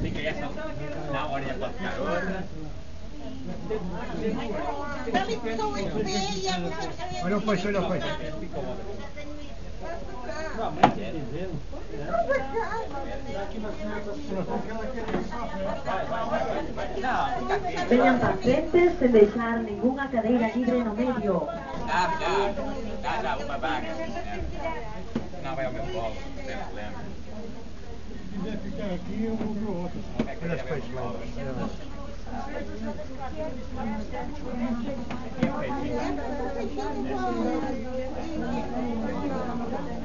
Sí que ya son una hora ya con calor. Olha foi, olha foi. Veñan pacientes sen deixar ningunha cadeira libre no medio. Já, uma vaga. Não, vai ao meu colo, sem problema. Se quiser ficar aqui, eu vou pro outro. Olha as peixes lá.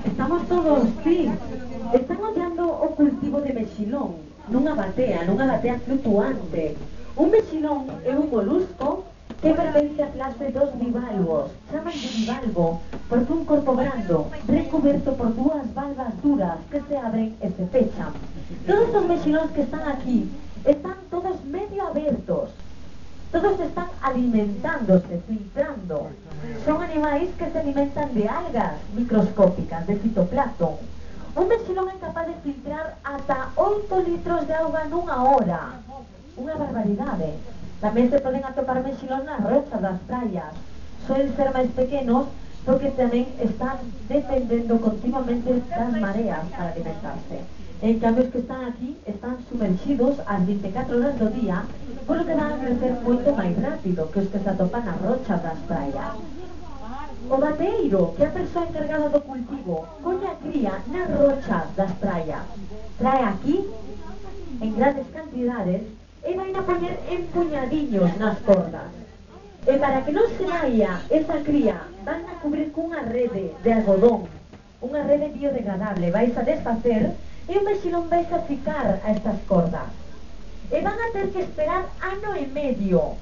Estamos todos, sí. Están ollando o cultivo de mexilón nunha batea flutuante. Un mexilón é un molusco que pertence a clase dos bivalvos. Chaman de bivalvo porque un corpo brando, recuberto por dúas valvas duras que se abren e se pechan. Todos os mexilóns que están aquí están todos medio abertos. Todos están alimentándose, filtrando. Son animais que se alimentan de algas microscópicas, de fitoplancton. Un mexilón é capaz de filtrar ata 8 litros de auga nunha hora. Unha barbaridade. Tamén se poden atopar mexilón nas rochas das praias. Suelen ser máis pequenos porque tamén están dependendo continuamente das mareas para alimentarse. En cambio, os que están aquí están sumergidos ás 24 horas do día, por lo que van a crecer moito máis rápido que os que se atopan nas rochas das praias. O bateiro, que é a persoa encargada do cultivo, colle a cría nas rochas das praias. Trae aquí, en grandes cantidades, e vai a poñer empuñadiños nas cordas. E para que non se vaia esa cría, van a cubrir cunha rede de algodón, unha rede biodegradable, vais a desfacer, e o mexilón vais a ficar a estas cordas. E van a ter que esperar ano e medio